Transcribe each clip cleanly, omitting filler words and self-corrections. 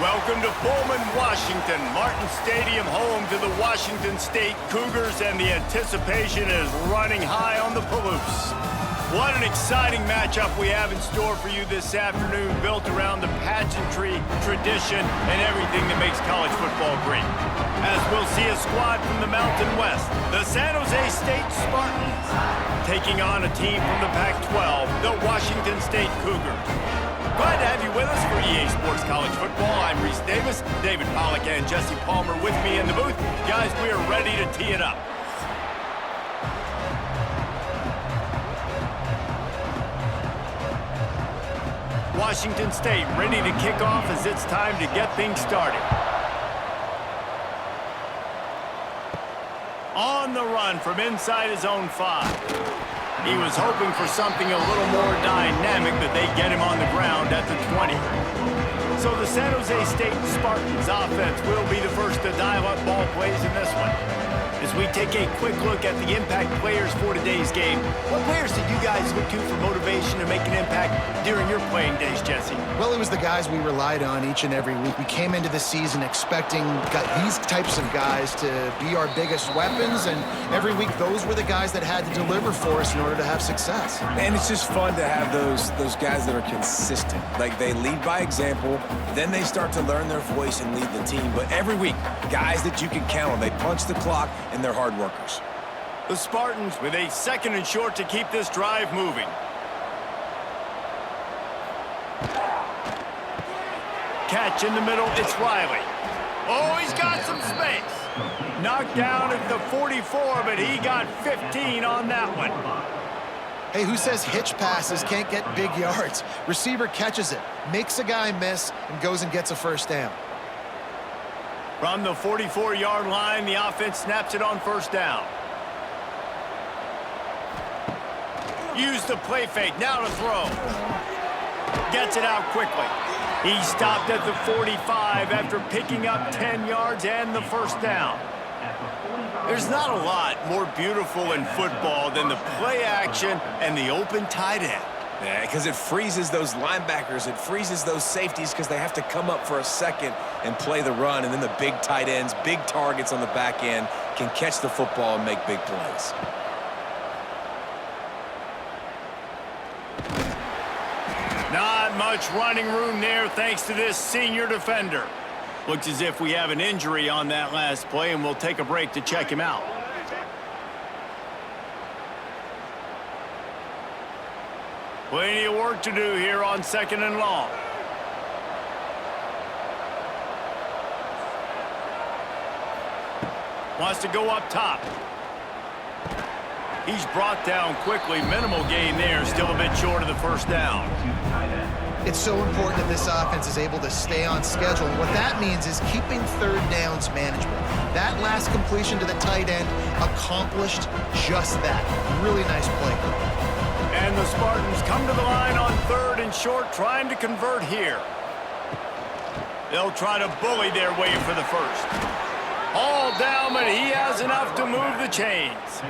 Welcome to Pullman, Washington. Martin Stadium, home to the Washington State Cougars, and the anticipation is running high on the Palouse. What an exciting matchup we have in store for you this afternoon, built around the pageantry, tradition, and everything that makes college football great. As we'll see a squad from the Mountain West, the San Jose State Spartans, taking on a team from the Pac-12, the Washington State Cougars. Glad to have you with us for EA Sports College Football. I'm Reese Davis, David Pollack and Jesse Palmer with me in the booth. Guys, we are ready to tee it up. Washington State ready to kick off as it's time to get things started. On the run from inside his own 5. He was hoping for something a little more dynamic, but they get him on the ground at the 20. So the San Jose State Spartans offense will be the first to dial up ball plays in this one. As we take a quick look at the impact players for today's game, what players did you guys look to for motivation to make an impact during your playing days, Jesse? Well, it was the guys we relied on each and every week. We came into the season expecting these types of guys to be our biggest weapons, and every week those were the guys that had to deliver for us in order to have success. And it's just fun to have those guys that are consistent. Like, they lead by example, then they start to learn their voice and lead the team. But every week, guys that you can count on, they punch the clock, and they're hard workers. The Spartans with a 2nd and short to keep this drive moving. Catch in the middle, it's Riley. Oh, he's got some space. Knocked down at the 44, but he got 15 on that one. Hey, who says hitch passes can't get big yards? Receiver catches it, makes a guy miss, and goes and gets a first down. From the 44-yard line, the offense snaps it on 1st down. Use the play fake, now to throw. Gets it out quickly. He stopped at the 45 after picking up 10 yards and the 1st down. There's not a lot more beautiful in football than the play action and the open tight end. Yeah, because it freezes those linebackers. It freezes those safeties because they have to come up for a second and play the run. And then the big tight ends, big targets on the back end can catch the football and make big plays. Not much running room there thanks to this senior defender. Looks as if we have an injury on that last play, and we'll take a break to check him out. Plenty of work to do here on 2nd and long. Wants to go up top. He's brought down quickly. Minimal gain there. Still a bit short of the 1st down. It's so important that this offense is able to stay on schedule. And what that means is keeping 3rd downs manageable. That last completion to the tight end accomplished just that. Really nice play. And the Spartans come to the line on 3rd and short, trying to convert here. They'll try to bully their way for the 1st. All down, but he has enough to move the chains.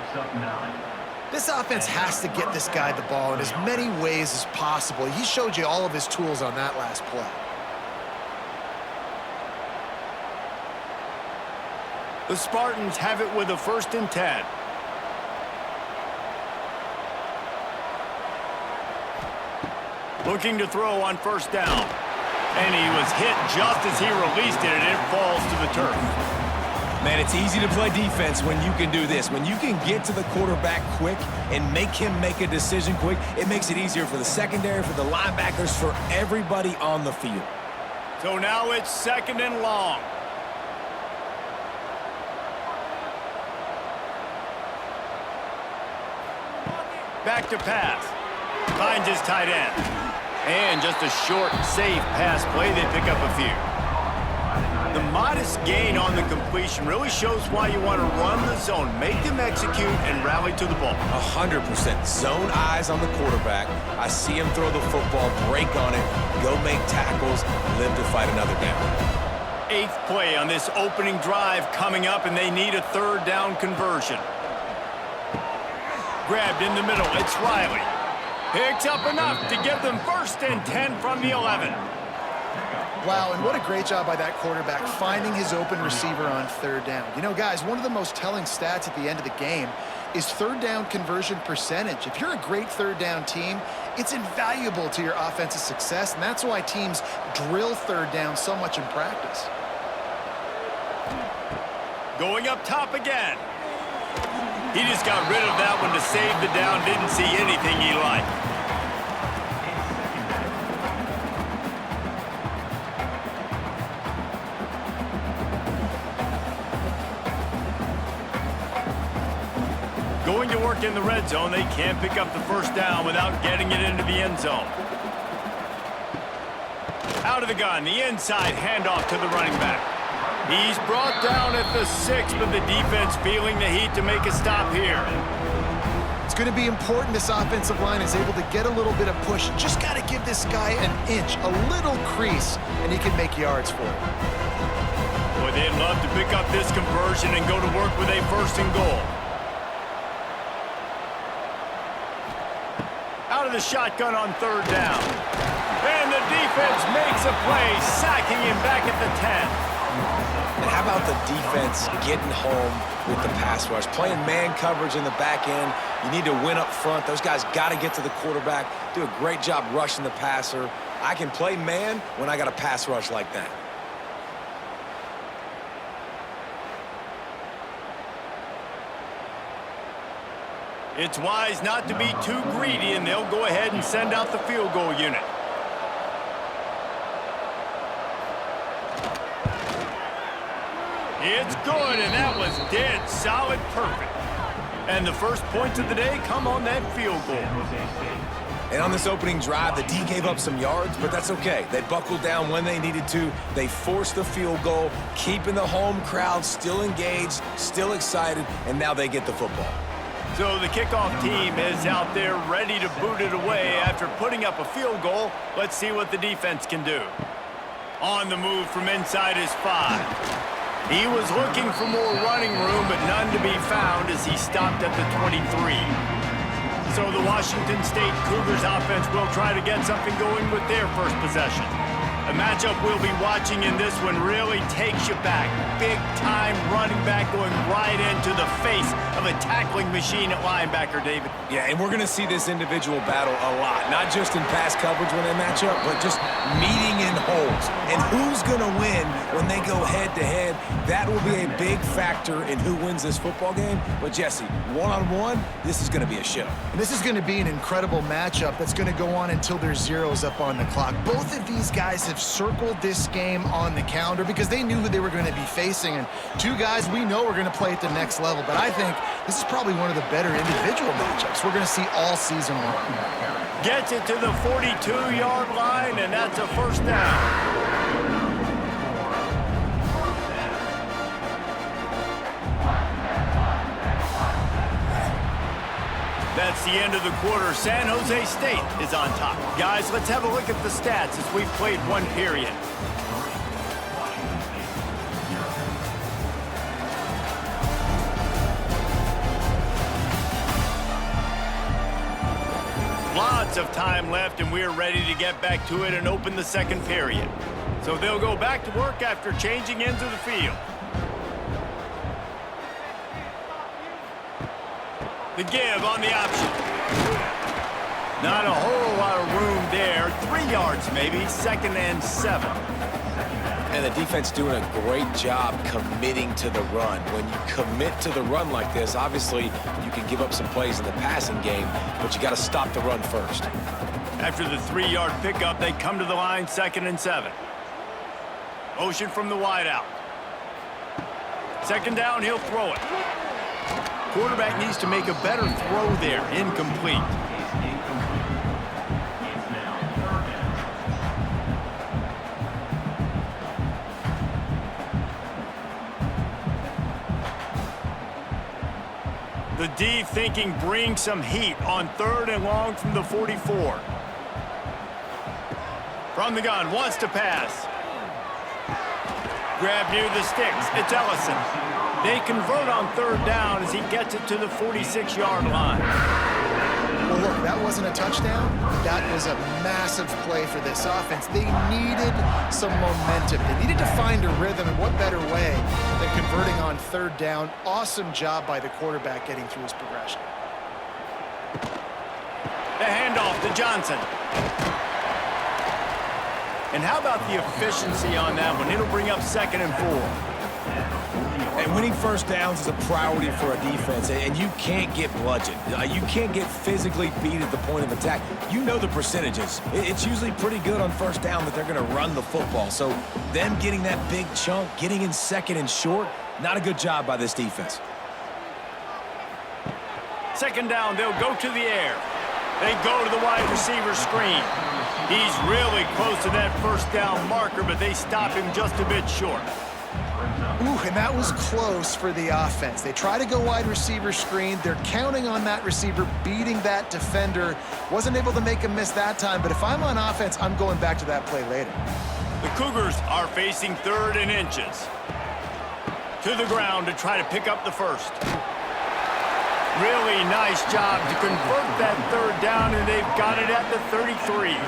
This offense has to get this guy the ball in as many ways as possible. He showed you all of his tools on that last play. The Spartans have it with a 1st and 10. Looking to throw on 1st down. And he was hit just as he released it, and it falls to the turf. Man, it's easy to play defense when you can do this. When you can get to the quarterback quick and make him make a decision quick, it makes it easier for the secondary, for the linebackers, for everybody on the field. So now it's 2nd and long. Back to pass. Finds his tight end. And just a short, safe pass play. They pick up a few. The modest gain on the completion really shows why you want to run the zone, make them execute, and rally to the ball. 100%. Zone eyes on the quarterback. I see him throw the football, break on it, go make tackles, live to fight another down. 8th play on this opening drive coming up, and they need a 3rd down conversion. Grabbed in the middle. It's Riley. Picks up enough to give them 1st and 10 from the 11. Wow, and what a great job by that quarterback finding his open receiver on third down. You know, guys, one of the most telling stats at the end of the game is third down conversion percentage. If you're a great third down team, it's invaluable to your offensive success, and that's why teams drill third down so much in practice. Going up top again. He just got rid of that one to save the down. Didn't see anything he liked. Going to work in the red zone. They can't pick up the first down without getting it into the end zone. Out of the gun, the inside handoff to the running back. He's brought down at the 6, but the defense feeling the heat to make a stop here. It's going to be important this offensive line is able to get a little bit of push. Just got to give this guy an inch, a little crease, and he can make yards for it. Boy, they'd love to pick up this conversion and go to work with a 1st and goal. Out of the shotgun on 3rd down. And the defense makes a play, sacking him back at the 10. And how about the defense getting home with the pass rush? Playing man coverage in the back end. You need to win up front. Those guys got to get to the quarterback, do a great job rushing the passer. I can play man when I got a pass rush like that. It's wise not to be too greedy, and they'll go ahead and send out the field goal unit. It's good, and that was dead solid perfect. And the first points of the day come on that field goal. And on this opening drive, the D gave up some yards, but that's okay. They buckled down when they needed to. They forced the field goal, keeping the home crowd still engaged, still excited, and now they get the football. So the kickoff team is out there ready to boot it away after putting up a field goal. Let's see what the defense can do. On the move from inside his 5. He was looking for more running room, but none to be found as he stopped at the 23. So the Washington State Cougars offense will try to get something going with their first possession. A matchup we'll be watching in this one really takes you back. Big-time running back going right into the face of a tackling machine at linebacker, David. Yeah, and we're going to see this individual battle a lot. Not just in pass coverage when they match up, but just meeting in holes. And who's going to win when they go head-to-head? That will be a big factor in who wins this football game. But, Jesse, one-on-one, this is going to be a show. And this is going to be an incredible matchup that's going to go on until there's zeros up on the clock. Both of these guys have circled this game on the calendar because they knew who they were going to be facing. And two guys we know are going to play at the next level. But I think this is probably one of the better individual matchups we're going to see all season long. Gets it to the 42-yard line, and that's a first down. That's the end of the quarter. San Jose State is on top. Guys, let's have a look at the stats as we've played one period. Lots of time left, and we're ready to get back to it and open the second period. So they'll go back to work after changing into the field. The give on the option. Not a whole lot of room there. 3 yards maybe, 2nd and 7. And the defense doing a great job committing to the run. When you commit to the run like this, obviously you can give up some plays in the passing game, but you got to stop the run first. After the 3-yard pickup, they come to the line, 2nd and 7. Motion from the wideout. 2nd down, he'll throw it. Quarterback needs to make a better throw there. Incomplete. The D thinking bring some heat on 3rd and long from the 44. From the gun, wants to pass. Grab near the sticks. It's Ellison. They convert on 3rd down as he gets it to the 46-yard line. Well, look, that wasn't a touchdown. That was a massive play for this offense. They needed some momentum. They needed to find a rhythm, and what better way than converting on third down. Awesome job by the quarterback getting through his progression. The handoff to Johnson. And how about the efficiency on that one? It'll bring up 2nd and 4. And winning first downs is a priority for a defense, and you can't get bludgeoned. You can't get physically beat at the point of attack. You know the percentages. It's usually pretty good on first down that they're going to run the football. So them getting that big chunk, getting in 2nd and short, not a good job by this defense. 2nd down, they'll go to the air. They go to the wide receiver screen. He's really close to that first down marker, but they stop him just a bit short. Ooh, and that was close for the offense. They try to go wide receiver screen. They're counting on that receiver beating that defender. Wasn't able to make him miss that time, but if I'm on offense, I'm going back to that play later. The Cougars are facing 3rd and inches. To the ground to try to pick up the first. Really nice job to convert that 3rd down, and they've got it at the 33.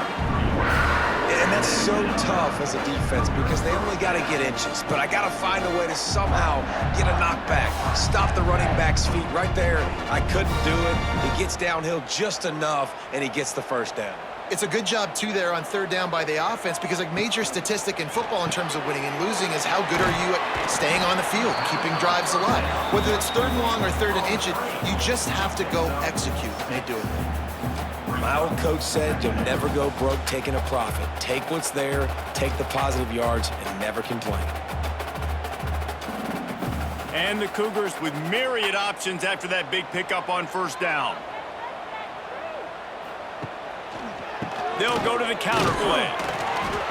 And that's so tough as a defense because they only got to get inches. But I got to find a way to somehow get a knockback, stop the running back's feet right there. I couldn't do it. He gets downhill just enough, and he gets the first down. It's a good job, too, there on 3rd down by the offense because a major statistic in football in terms of winning and losing is how good are you at staying on the field, keeping drives alive. Whether it's 3rd and long or 3rd and inches, you just have to go execute, and they do it. My old coach said you'll never go broke taking a profit. Take what's there, take the positive yards, and never complain. And the Cougars with myriad options after that big pickup on first down. They'll go to the counter play.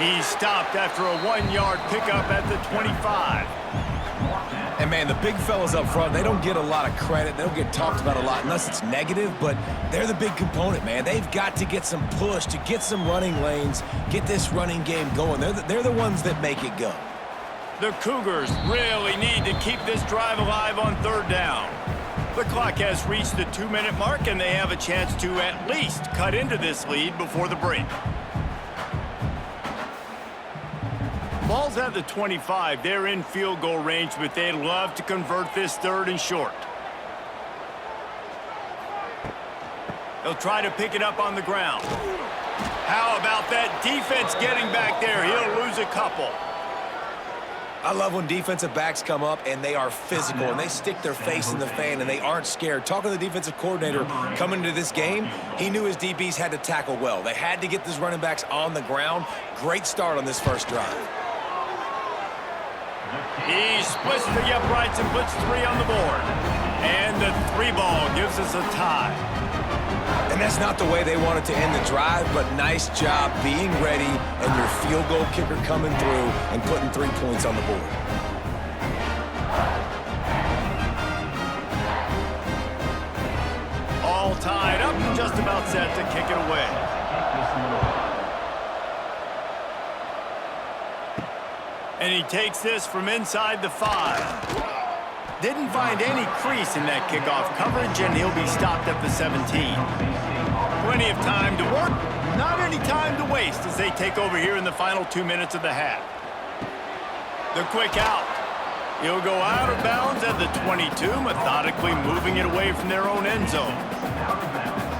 He's stopped after a 1-yard pickup at the 25. And, man, the big fellas up front, they don't get a lot of credit. They don't get talked about a lot unless it's negative, but they're the big component, man. They've got to get some push, to get some running lanes, get this running game going. They're the ones that make it go. The Cougars really need to keep this drive alive on 3rd down. The clock has reached the 2-minute mark, and they have a chance to at least cut into this lead before the break. Ball's at the 25. They're in field goal range, but they'd love to convert this 3rd and short. They'll try to pick it up on the ground. How about that defense getting back there? He'll lose a couple. I love when defensive backs come up and they are physical and they stick their face in the fan and they aren't scared. Talking to the defensive coordinator coming into this game, he knew his DBs had to tackle well. They had to get these running backs on the ground. Great start on this first drive. He splits the uprights and puts 3 on the board. And the 3 ball gives us a tie. And that's not the way they wanted to end the drive, but nice job being ready and your field goal kicker coming through and putting 3 points on the board. All tied up, just about set to kick it away. And he takes this from inside the 5. Didn't find any crease in that kickoff coverage, and he'll be stopped at the 17. Plenty of time to work, not any time to waste as they take over here in the final 2 minutes of the half. The quick out. He'll go out of bounds at the 22, methodically moving it away from their own end zone.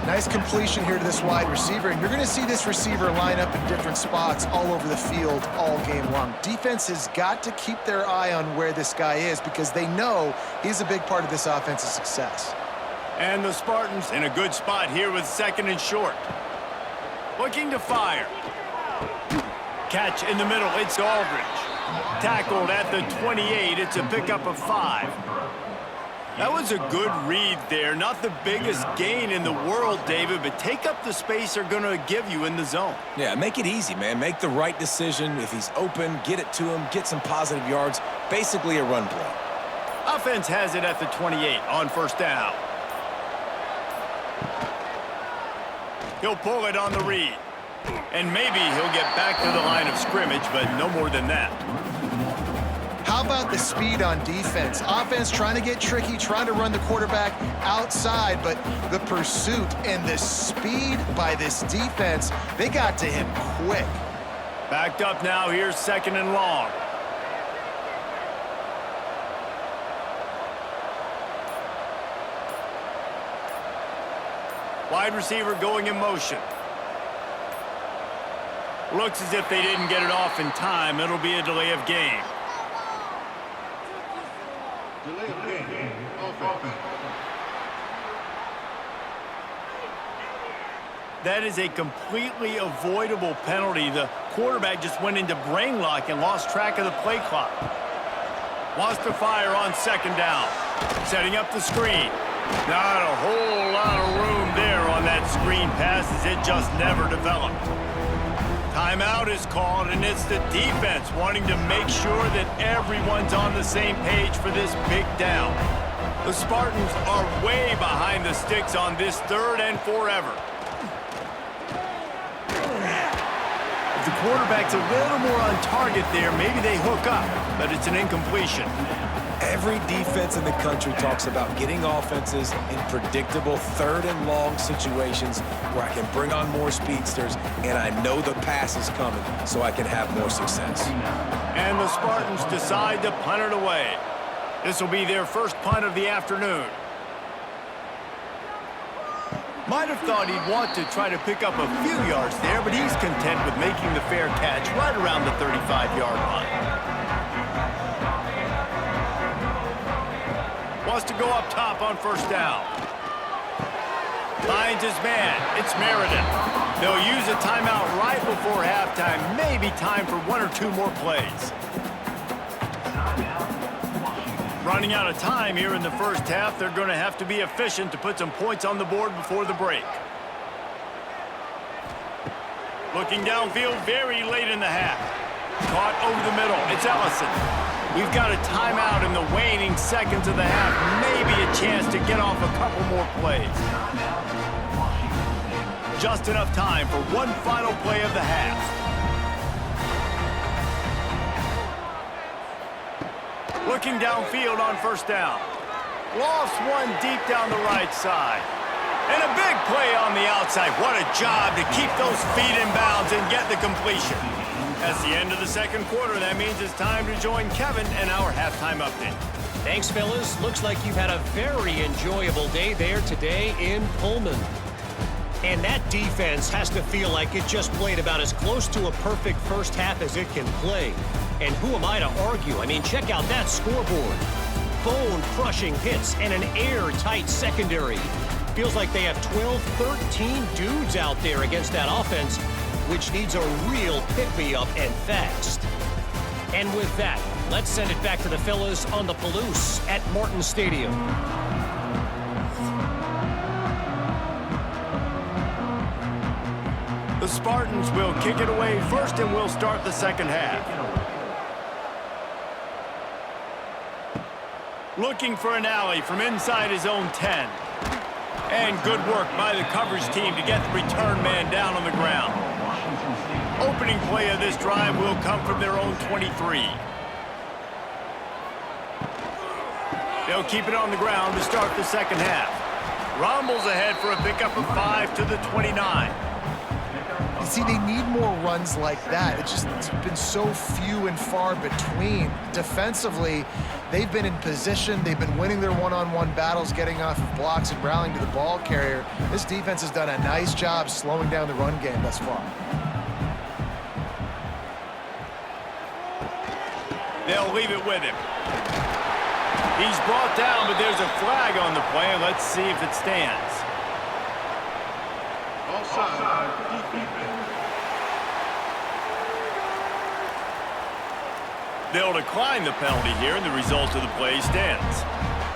Nice completion here to this wide receiver, and you're going to see this receiver line up in different spots all over the field all game long. Defense has got to keep their eye on where this guy is because they know he's a big part of this offense's success. And the Spartans in a good spot here with 2nd and short. Looking to fire. Catch in the middle, it's Aldridge. Tackled at the 28, it's a pickup of 5. That was a good read there. Not the biggest gain in the world, David, but take up the space they're going to give you in the zone. Yeah, make it easy, man. Make the right decision. If he's open, get it to him, get some positive yards. Basically a run play. Offense has it at the 28 on first down. He'll pull it on the read. And maybe he'll get back to the line of scrimmage, but no more than that. How how about the speed on defense? Offense trying to get tricky, trying to run the quarterback outside, but the pursuit and the speed by this defense, they got to him quick. Backed up now, here's 2nd and long. Wide receiver going in motion. Looks as if they didn't get it off in time. It'll be a delay of game. Delay of game. Offense. That is a completely avoidable penalty. The quarterback just went into brain lock and lost track of the play clock. Wants to fire on 2nd down. Setting up the screen. Not a whole lot of room there on that screen pass as it just never developed. Timeout is called, and it's the defense wanting to make sure that everyone's on the same page for this big down. The Spartans are way behind the sticks on this 3rd and forever. If the quarterback's a little more on target there, maybe they hook up, but it's an incompletion. Every defense in the country talks about getting offenses in predictable 3rd and long situations where I can bring on more speedsters and I know the pass is coming so I can have more success. And the Spartans decide to punt it away. This will be their first punt of the afternoon. Might have thought he'd want to try to pick up a few yards there, but he's content with making the fair catch right around the 35-yard line. Wants to go up top on 1st down. Finds his man. It's Meriden. They'll use a timeout right before halftime. Maybe time for 1 or 2 more plays. Running out of time here in the first half. They're going to have to be efficient to put some points on the board before the break. Looking downfield very late in the half. Caught over the middle. It's Ellison. We've got a timeout in the waning seconds of the half. Maybe a chance to get off a couple more plays. Just enough time for one final play of the half. Looking downfield on 1st down. Lost one deep down the right side. And a big play on the outside. What a job to keep those feet in bounds and get the completion. That's the end of the 2nd quarter. That means it's time to join Kevin and our halftime update. Thanks, fellas. Looks like you've had a very enjoyable day there today in Pullman. And that defense has to feel like it just played about as close to a perfect first half as it can play. And who am I to argue? I mean, check out that scoreboard. Bone-crushing hits and an airtight secondary. Feels like they have 12, 13 dudes out there against that offense, which needs a real pick-me-up and fast. And with that, let's send it back to the fellas on the Palouse at Martin Stadium. The Spartans will kick it away first, and we'll start the 2nd half. Looking for an alley from inside his own 10. And good work by the coverage team to get the return man down on the ground. Opening play of this drive will come from their own 23. They'll keep it on the ground to start the 2nd half. Rumbles ahead for a pickup of 5 to the 29. You see, they need more runs like that. It's been so few and far between. Defensively, they've been in position. They've been winning their one-on-one battles, getting off of blocks and rallying to the ball carrier. This defense has done a nice job slowing down the run game thus far. They'll leave it with him. He's brought down, but there's a flag on the play. Let's see if it stands. Offside. They'll decline the penalty here, and the result of the play stands.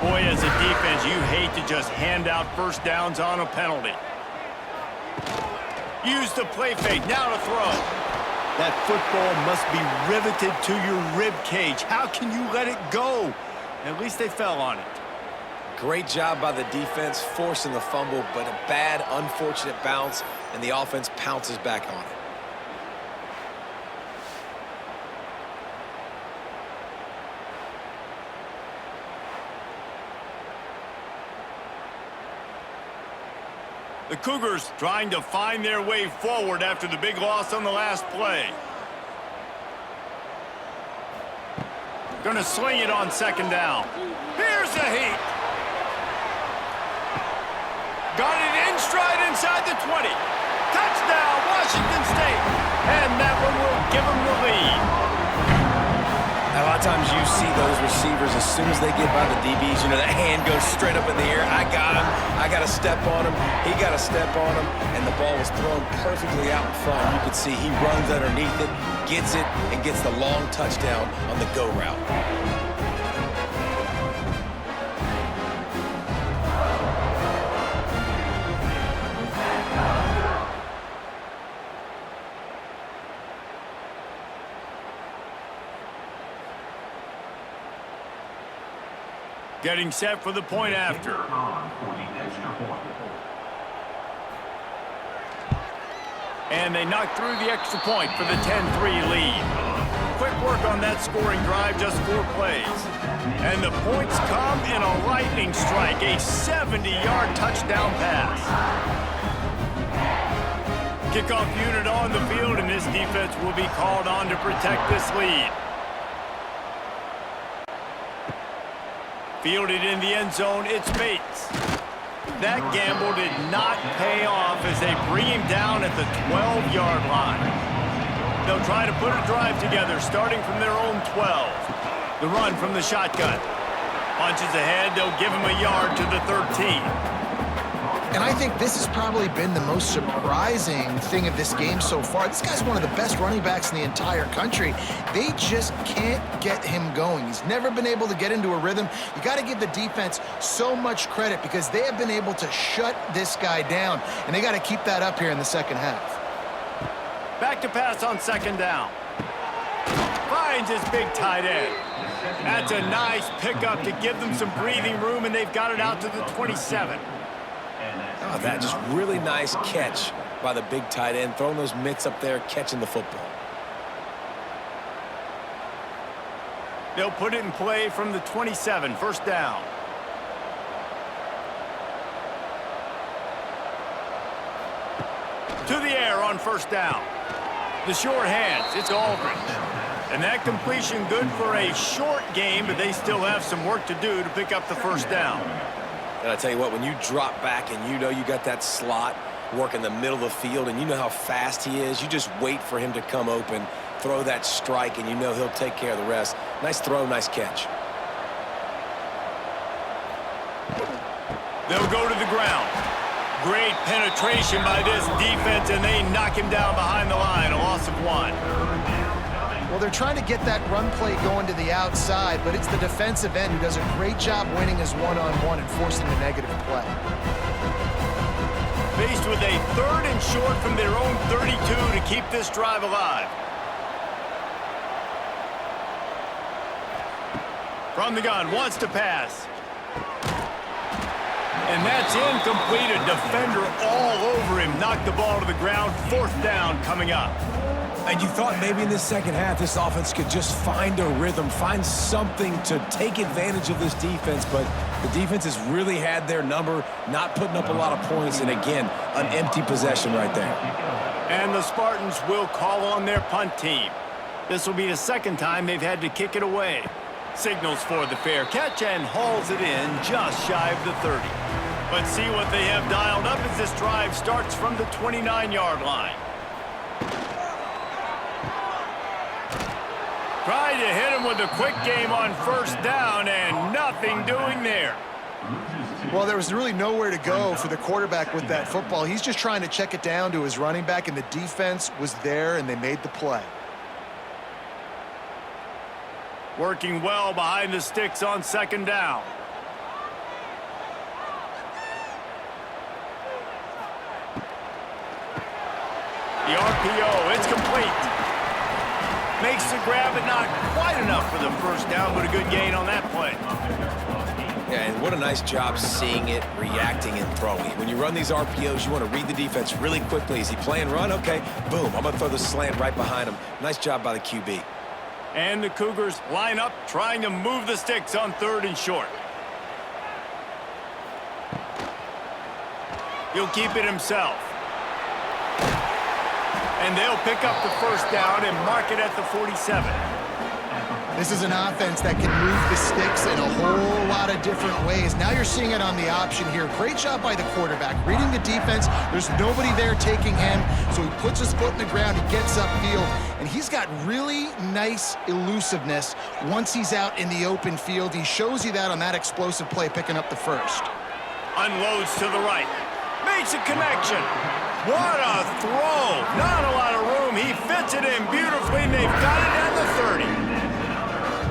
Boy, as a defense, you hate to just hand out first downs on a penalty. Use the play fake, now to throw. That football must be riveted to your rib cage. How can you let it go? At least they fell on it. Great job by the defense forcing the fumble, but a bad, unfortunate bounce, and the offense pounces back on it. The Cougars trying to find their way forward after the big loss on the last play. Gonna sling it on second down. Here's the heat. Got it in stride inside the 20. Touchdown, Washington State. And that one will give them the lead. A lot of times you see those receivers, as soon as they get by the DBs, you know, that hand goes straight up in the air. I got him. I got to step on him. He got to step on him. And the ball was thrown perfectly out in front. You could see he runs underneath it, gets it, and gets the long touchdown on the go route. Getting set for the point after. And they knock through the extra point for the 10-3 lead. Quick work on that scoring drive, just 4 plays. And the points come in a lightning strike, a 70-yard touchdown pass. Kickoff unit on the field, and this defense will be called on to protect this lead. Fielded in the end zone, it's Bates. That gamble did not pay off as they bring him down at the 12-yard line. They'll try to put a drive together, starting from their own 12. The run from the shotgun. Punches ahead, they'll give him a yard to the 13. And I think this has probably been the most surprising thing of this game so far. This guy's one of the best running backs in the entire country. They just can't get him going. He's never been able to get into a rhythm. You got to give the defense so much credit because they have been able to shut this guy down, and they got to keep that up here in the second half. Back to pass on second down. Finds his big tight end. That's a nice pickup to give them some breathing room, and they've got it out to the 27. Oh, that just really nice catch by the big tight end, throwing those mitts up there, catching the football. They'll put it in play from the 27, first down. To the air on first down. The short hands, it's Aldridge. And that completion good for a short game, but they still have some work to do to pick up the first down. And I tell you what, when you drop back and you know you got that slot work in the middle of the field and you know how fast he is, you just wait for him to come open, throw that strike, and you know he'll take care of the rest. Nice throw, nice catch. They'll go to the ground. Great penetration by this defense, and they knock him down behind the line, a loss of 1. Well, they're trying to get that run play going to the outside, but it's the defensive end who does a great job winning his one-on-one and forcing the negative play. Faced with a 3rd and short from their own 32 to keep this drive alive. From the gun, wants to pass. And that's incomplete. A defender all over him. Knocked the ball to the ground. 4th down coming up. And you thought maybe in this second half this offense could just find a rhythm, find something to take advantage of this defense, but the defense has really had their number, not putting up a lot of points, and again, an empty possession right there. And the Spartans will call on their punt team. This will be the 2nd time they've had to kick it away. Signals for the fair catch and hauls it in just shy of the 30. But see what they have dialed up as this drive starts from the 29-yard line. Tried to hit him with a quick game on first down, and nothing doing there. Well, there was really nowhere to go for the quarterback with that football. He's just trying to check it down to his running back, and the defense was there, and they made the play. Working well behind the sticks on 2nd down. The RPO, it's complete. Makes the grab, but not quite enough for the first down, but a good gain on that play. Yeah, and what a nice job seeing it, reacting, and throwing. When you run these RPOs, you want to read the defense really quickly. Is he playing run? Okay, boom, I'm going to throw the slant right behind him. Nice job by the QB. And the Cougars line up, trying to move the sticks on 3rd and short. He'll keep it himself. And they'll pick up the first down and mark it at the 47. This is an offense that can move the sticks in a whole lot of different ways. Now you're seeing it on the option here. Great job by the quarterback. Reading the defense, there's nobody there taking him, so he puts his foot in the ground, he gets upfield, and he's got really nice elusiveness once he's out in the open field. He shows you that on that explosive play, picking up the first. Unloads to the right. Makes a connection. What a throw. Not a lot of room. He fits it in beautifully, and they've got it at the 30.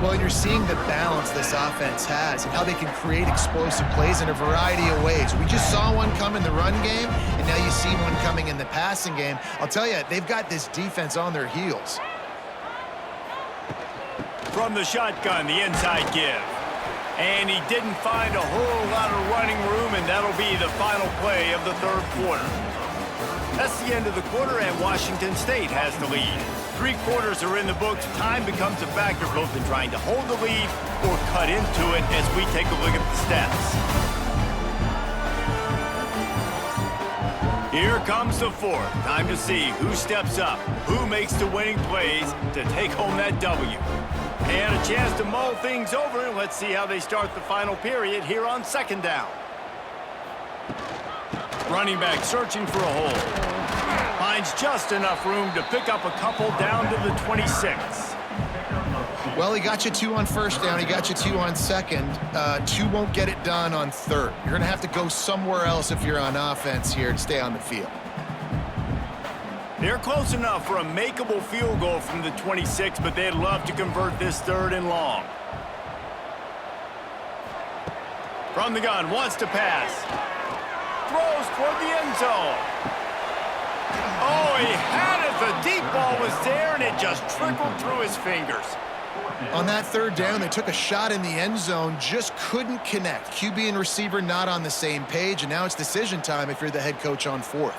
Well, and you're seeing the balance this offense has and how they can create explosive plays in a variety of ways. We just saw one come in the run game, and now you see one coming in the passing game. I'll tell you, they've got this defense on their heels. From the shotgun, the inside give. And he didn't find a whole lot of running room, and that'll be the final play of the third quarter. That's the end of the quarter, and Washington State has the lead. 3 quarters are in the books. Time becomes a factor both in trying to hold the lead or cut into it as we take a look at the stats. Here comes the fourth. Time to see who steps up, who makes the winning plays to take home that W. And a chance to mull things over. Let's see how they start the final period here on second down. Running back searching for a hole. Finds just enough room to pick up a couple down to the 26. Well, he got you 2 on first down. He got you 2 on second. 2 won't get it done on third. You're going to have to go somewhere else if you're on offense here to stay on the field. They're close enough for a makeable field goal from the 26, but they'd love to convert this 3rd and long. From the gun, wants to pass. Throws toward the end zone. Oh, he had it. The deep ball was there, and it just trickled through his fingers. On that 3rd down, they took a shot in the end zone, just couldn't connect. QB and receiver not on the same page, and now it's decision time if you're the head coach on 4th.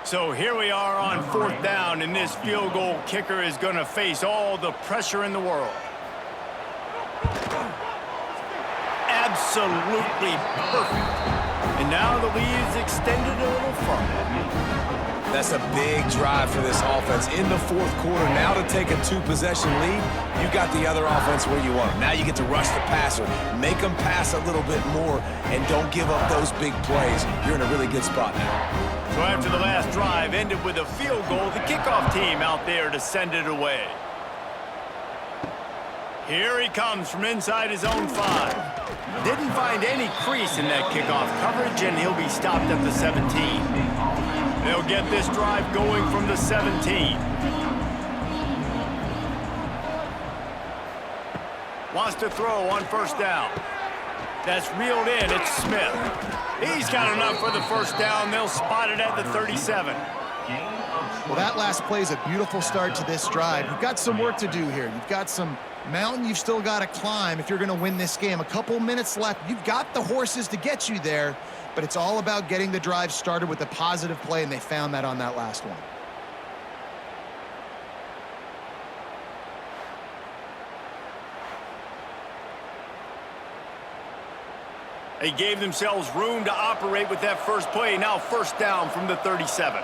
So here we are on 4th down, and this field goal kicker is going to face all the pressure in the world. Absolutely perfect. And now the lead is extended a little further. That's a big drive for this offense in the 4th quarter. Now to take a 2-possession lead, you got the other offense where you want them. Now you get to rush the passer, make them pass a little bit more, and don't give up those big plays. You're in a really good spot now. So after the last drive ended with a field goal, the kickoff team out there to send it away. Here he comes from inside his own 5. Didn't find any crease in that kickoff coverage, and he'll be stopped at the 17. They'll get this drive going from the 17. Wants to throw on first down. That's reeled in. It's Smith. He's got enough for the first down. They'll spot it at the 37. Well, that last play is a beautiful start to this drive. You've got some work to do here. You've got some mountain you've still got to climb if you're going to win this game. A couple minutes left. You've got the horses to get you there, but it's all about getting the drive started with a positive play, and they found that on that last one. They gave themselves room to operate with that first play. Now first down from the 37.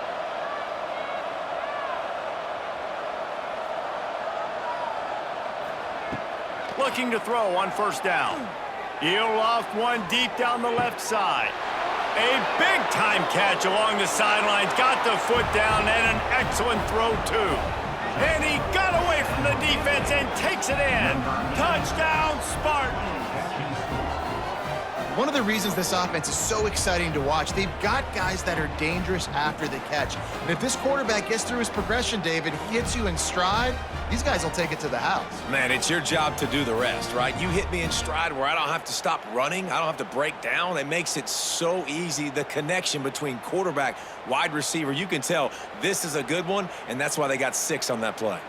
Looking to throw on first down. He'll loft one deep down the left side. A big-time catch along the sidelines. Got the foot down and an excellent throw, too. And he got away from the defense and takes it in. Touchdown, Spartans. One of the reasons this offense is so exciting to watch, they've got guys that are dangerous after the catch. And if this quarterback gets through his progression, David, he hits you in stride, these guys will take it to the house. Man, it's your job to do the rest, right? You hit me in stride where I don't have to stop running. I don't have to break down. It makes it so easy, the connection between quarterback, wide receiver. You can tell this is a good one, and that's why they got 6 on that play.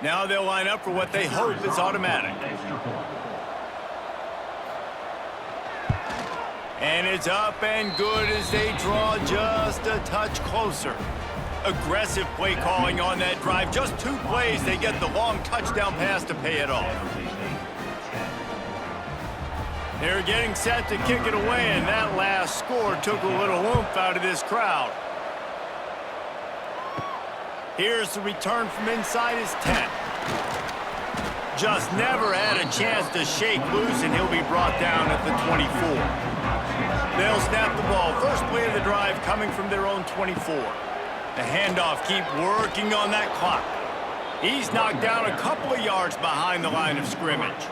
Now they'll line up for what they hope is automatic. And it's up and good as they draw just a touch closer. Aggressive play calling on that drive. Just 2 plays, they get the long touchdown pass to pay it off. They're getting set to kick it away, and that last score took a little oomph out of this crowd. Here's the return from inside his 10. Just never had a chance to shake loose, and he'll be brought down at the 24. They'll snap the ball. First play of the drive coming from their own 24. The handoff, keep working on that clock. He's knocked down a couple of yards behind the line of scrimmage.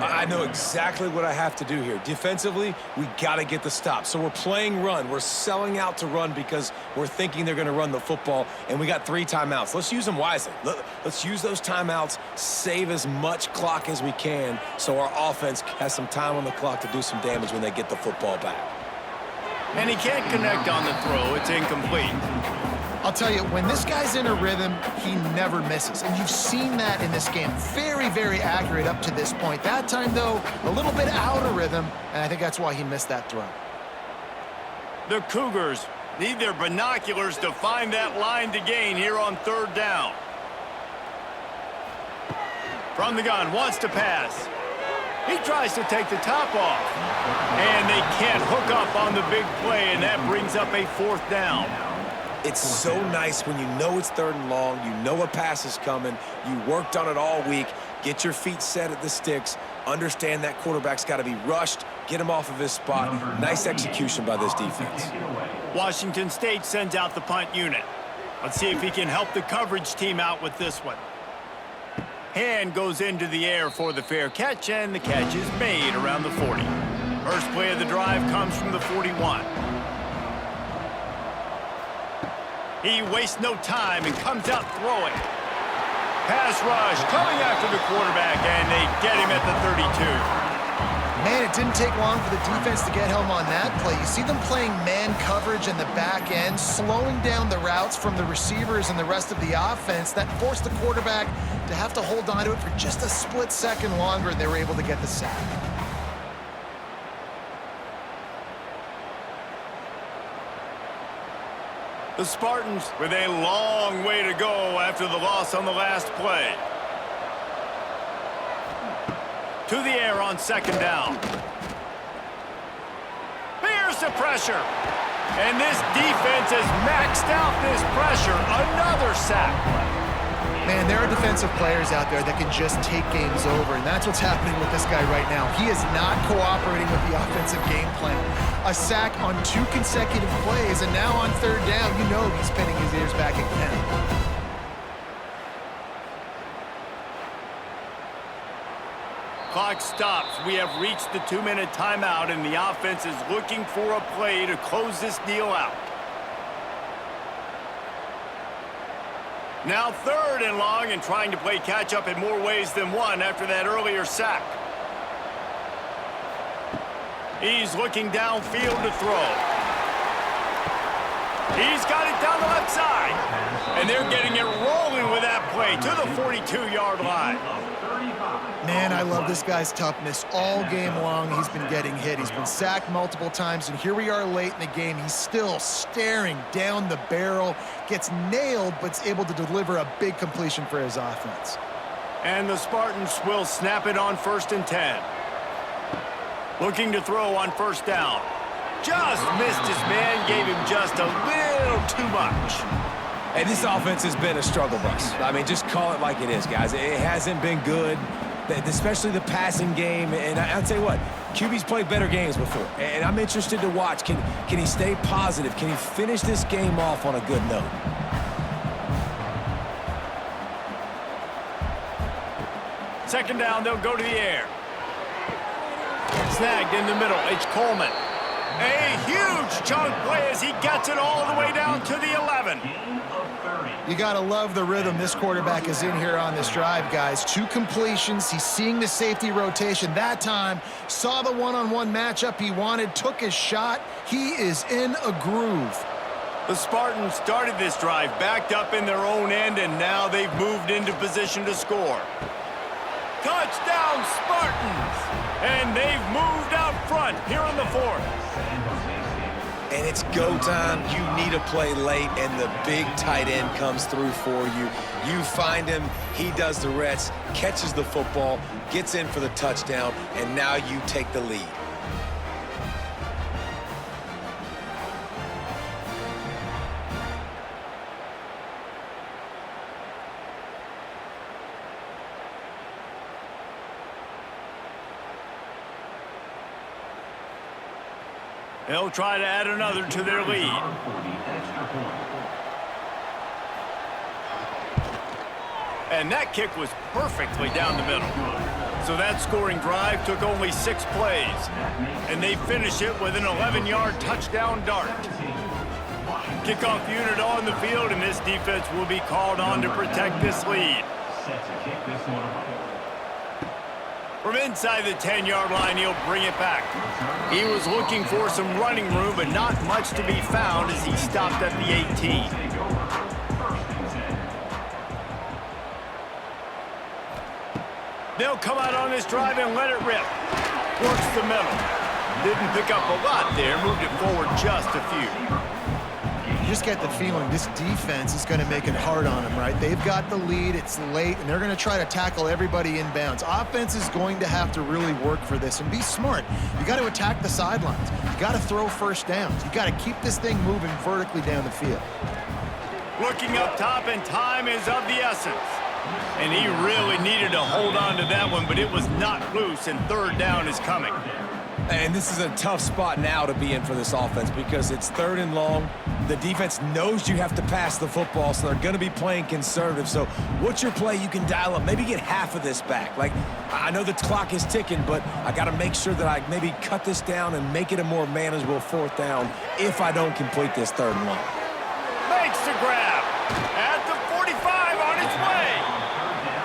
I know exactly what I have to do here. Defensively, we got to get the stop. So we're playing run. We're selling out to run because we're thinking they're going to run the football, and we got 3 timeouts. Let's use them wisely. Let's use those timeouts, save as much clock as we can so our offense has some time on the clock to do some damage when they get the football back. And he can't connect on the throw. It's incomplete. I'll tell you, when this guy's in a rhythm, he never misses. And you've seen that in this game. Very, very accurate up to this point. That time, though, a little bit out of rhythm, and I think that's why he missed that throw. The Cougars need their binoculars to find that line to gain here on 3rd down. From the gun, wants to pass. He tries to take the top off. And they can't hook up on the big play, and that brings up a 4th down. It's so nice when you know it's 3rd and long, you know a pass is coming, you worked on it all week, get your feet set at the sticks, understand that quarterback's got to be rushed, get him off of his spot. Nice execution by this defense. Washington State sends out the punt unit. Let's see if he can help the coverage team out with this one. Hand goes into the air for the fair catch, and the catch is made around the 40. First play of the drive comes from the 41. He wastes no time and comes out throwing. Pass rush coming after the quarterback, and they get him at the 32. Man, it didn't take long for the defense to get home on that play. You see them playing man coverage in the back end, slowing down the routes from the receivers and the rest of the offense. That forced the quarterback to have to hold on to it for just a split second longer, and they were able to get the sack. The Spartans with a long way to go after the loss on the last play. To the air on 2nd down. Here's the pressure. And this defense has maxed out this pressure. Another sack. Man, there are defensive players out there that can just take games over, and that's what's happening with this guy right now. He is not cooperating with the offensive game plan. A sack on 2 consecutive plays, and now on 3rd down, you know he's pinning his ears back again. Clock stops. We have reached the 2-minute timeout, and the offense is looking for a play to close this deal out. Now 3rd and long, and trying to play catch-up in more ways than one after that earlier sack. He's looking downfield to throw. He's got it down the left side. And they're getting it rolling with that play to the 42-yard line. Man, I love this guy's toughness. All game long, he's been getting hit. He's been sacked multiple times, and here we are late in the game. He's still staring down the barrel, gets nailed, but is able to deliver a big completion for his offense. And the Spartans will snap it on 1st and 10. Looking to throw on 1st down. Just missed his man, gave him just a little too much. Hey, this offense has been a struggle bus. I mean, just call it like it is, guys. It hasn't been good, especially the passing game. And I'll tell you what, QB's played better games before. And I'm interested to watch. Can he stay positive? Can he finish this game off on a good note? Second down, they'll go to the air. Snagged in the middle, it's Coleman. A huge chunk play as he gets it all the way down to the 11. You got to love the rhythm this quarterback is in here on this drive, guys. 2 completions. He's seeing the safety rotation. That time, saw the one-on-one matchup he wanted, took his shot. He is in a groove. The Spartans started this drive backed up in their own end, and now they've moved into position to score. Touchdown, Spartans! And they've moved out front here in the 4th. and it's go time. You need a play late, and the big tight end comes through for you. You find him, he does the rest, catches the football, gets in for the touchdown, and now you take the lead. They'll try to add another to their lead. And that kick was perfectly down the middle. So that scoring drive took only 6 plays. And they finish it with an 11-yard touchdown dart. Kickoff unit on the field, and this defense will be called on to protect this lead. From inside the 10-yard line, he'll bring it back. He was looking for some running room, but not much to be found as he stopped at the 18. They'll come out on this drive and let it rip. Works the middle. Didn't pick up a lot there, moved it forward just a few. You just get the feeling this defense is going to make it hard on them, right? They've got the lead, it's late, and they're going to try to tackle everybody inbounds. Offense is going to have to really work for this and be smart. You got to attack the sidelines. You got to throw first downs. You got to keep this thing moving vertically down the field. Looking up top, and time is of the essence. And he really needed to hold on to that one, but it was not loose, and third down is coming. And this is a tough spot now to be in for this offense because it's 3rd and long. The defense knows you have to pass the football, so they're going to be playing conservative. So what's your play you can dial up? Maybe get half of this back. Like, I know the clock is ticking, but I got to make sure that I maybe cut this down and make it a more manageable 4th down if I don't complete this 3rd and long. Makes the grab at the 45 on its way.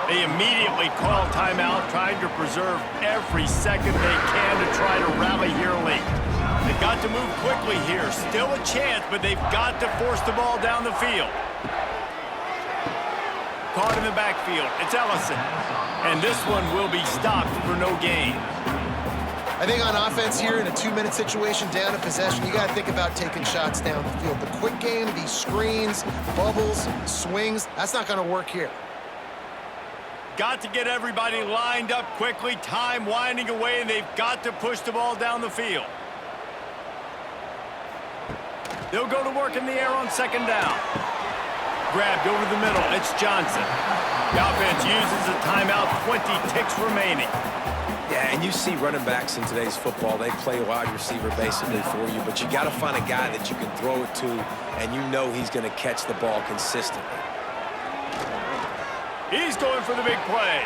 They immediately call timeout, trying to preserve every second they can to try to rally here late. They've got to move quickly here. Still a chance, but they've got to force the ball down the field. Caught in the backfield. It's Ellison. And this one will be stopped for no gain. I think on offense here in a 2-minute situation, down in possession, you got to think about taking shots down the field. The quick game, these screens, bubbles, swings, that's not going to work here. Got to get everybody lined up quickly, time winding away, and they've got to push the ball down the field. They'll go to work in the air on 2nd down. Grabbed over the middle, it's Johnson. The offense uses a timeout, 20 ticks remaining. Yeah, and you see running backs in today's football, they play wide receiver basically for you, but you got to find a guy that you can throw it to, and you know he's going to catch the ball consistently. He's going for the big play.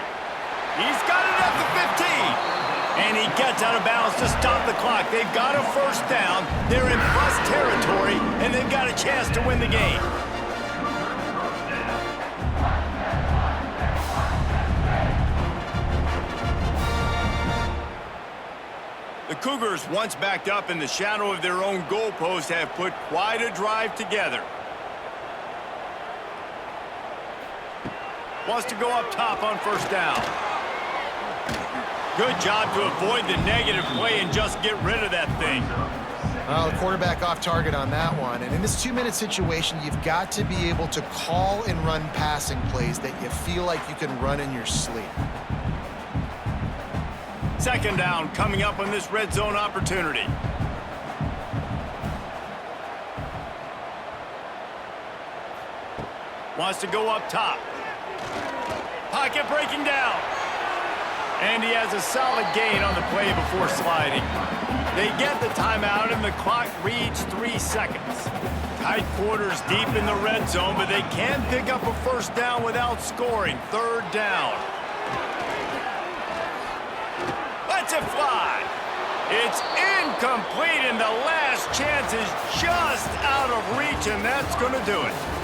He's got it at the 15. And he gets out of bounds to stop the clock. They've got a 1st down. They're in plus territory, and they've got a chance to win the game. The Cougars, once backed up in the shadow of their own goalpost, have put quite a drive together. Wants to go up top on 1st down. Good job to avoid the negative play and just get rid of that thing. Well, the quarterback off target on that one. And in this 2-minute situation, you've got to be able to call and run passing plays that you feel like you can run in your sleep. 2nd down coming up on this red zone opportunity. Wants to go up top. Pocket breaking down. And he has a solid gain on the play before sliding. They get the timeout, and the clock reads 3 seconds. Tight quarters deep in the red zone, but they can pick up a 1st down without scoring. 3rd down. Lets it fly. It's incomplete, and the last chance is just out of reach, and that's going to do it.